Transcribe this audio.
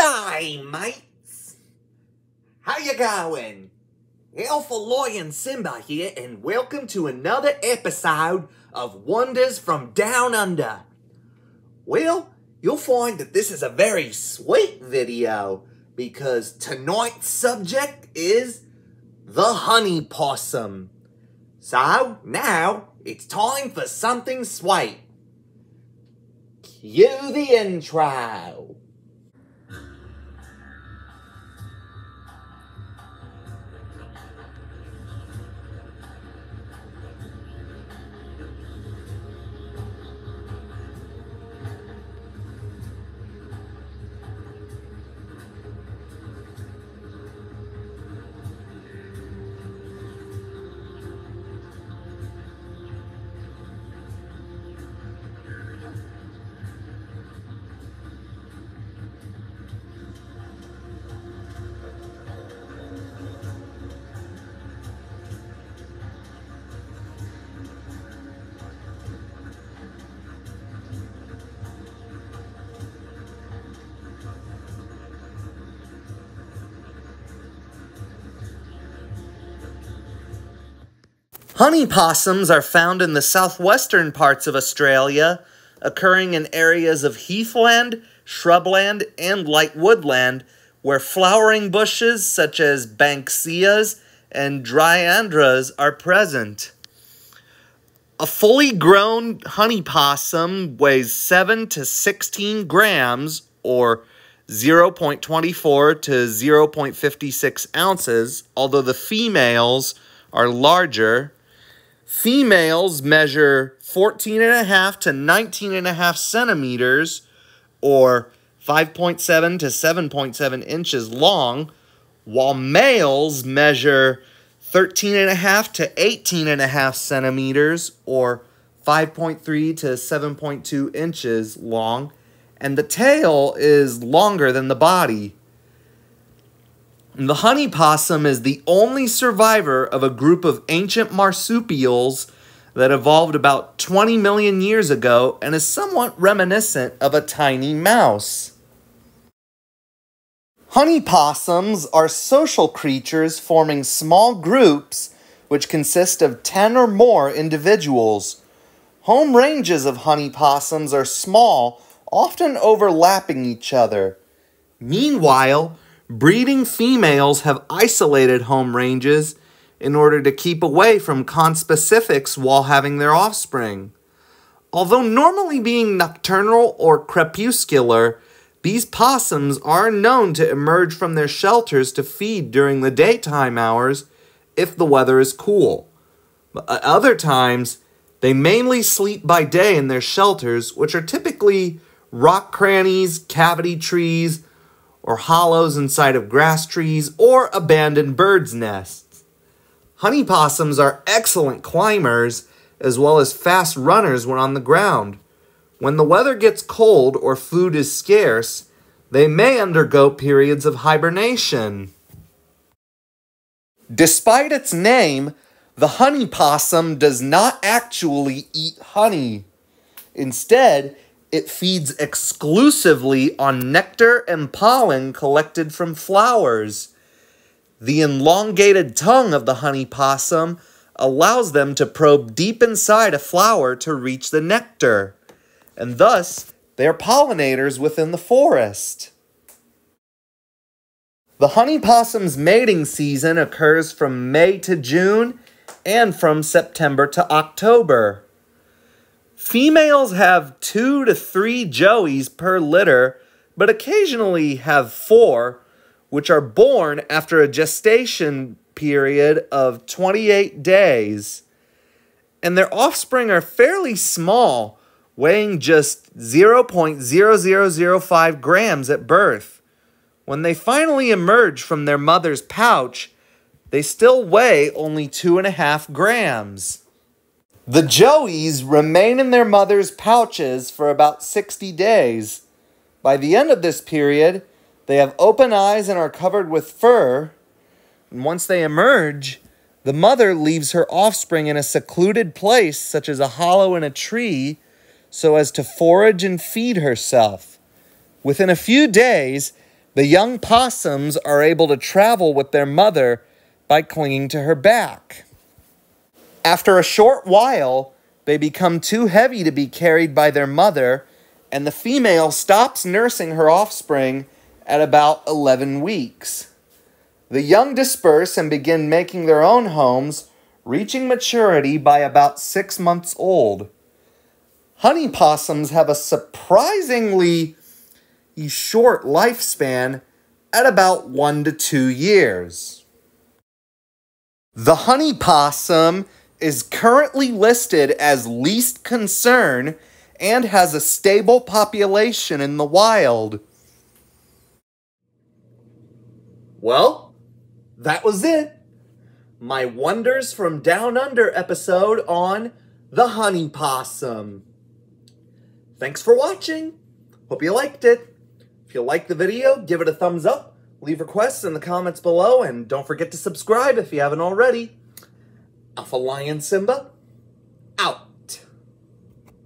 G'day, mates! How you going? Alpha Lion Simba here, and welcome to another episode of Wonders from Down Under. Well, you'll find that this is a very sweet video, because tonight's subject is the honey possum. So, now, it's time for something sweet. Cue the intro. Honey possums are found in the southwestern parts of Australia, occurring in areas of heathland, shrubland, and light woodland, where flowering bushes such as banksias and dryandras are present. A fully grown honey possum weighs 7 to 16 grams, or 0.24 to 0.56 ounces, although the females are larger. Females measure 14.5 to 19.5 centimeters, or 5.7 to 7.7 inches long, while males measure 13.5 to 18.5 centimeters, or 5.3 to 7.2 inches long, and the tail is longer than the body. The honey possum is the only survivor of a group of ancient marsupials that evolved about 20 million years ago and is somewhat reminiscent of a tiny mouse. Honey possums are social creatures forming small groups which consist of 10 or more individuals. Home ranges of honey possums are small, often overlapping each other. Meanwhile, breeding females have isolated home ranges in order to keep away from conspecifics while having their offspring. Although normally being nocturnal or crepuscular, these possums are known to emerge from their shelters to feed during the daytime hours if the weather is cool. But at other times, they mainly sleep by day in their shelters, which are typically rock crannies, cavity trees, or hollows inside of grass trees, or abandoned birds' nests. Honey possums are excellent climbers, as well as fast runners when on the ground. When the weather gets cold or food is scarce, they may undergo periods of hibernation. Despite its name, the honey possum does not actually eat honey. Instead, it feeds exclusively on nectar and pollen collected from flowers. The elongated tongue of the honey possum allows them to probe deep inside a flower to reach the nectar, and thus they are pollinators within the forest. The honey possum's mating season occurs from May to June and from September to October. Females have 2 to 3 joeys per litter, but occasionally have 4, which are born after a gestation period of 28 days. And their offspring are fairly small, weighing just 0.0005 grams at birth. When they finally emerge from their mother's pouch, they still weigh only 2.5 grams. The joeys remain in their mother's pouches for about 60 days. By the end of this period, they have open eyes and are covered with fur. And once they emerge, the mother leaves her offspring in a secluded place, such as a hollow in a tree, so as to forage and feed herself. Within a few days, The young possums are able to travel with their mother by clinging to her back. After a short while, they become too heavy to be carried by their mother, and the female stops nursing her offspring at about 11 weeks. The young disperse and begin making their own homes, reaching maturity by about 6 months old. Honey possums have a surprisingly short lifespan at about 1 to 2 years. The honey possum is currently listed as least concern and has a stable population in the wild. Well, that was it. My Wonders from Down Under episode on the honey possum. Thanks for watching. Hope you liked it. If you liked the video, give it a thumbs up, leave requests in the comments below, and don't forget to subscribe if you haven't already. Alpha Lion Simba,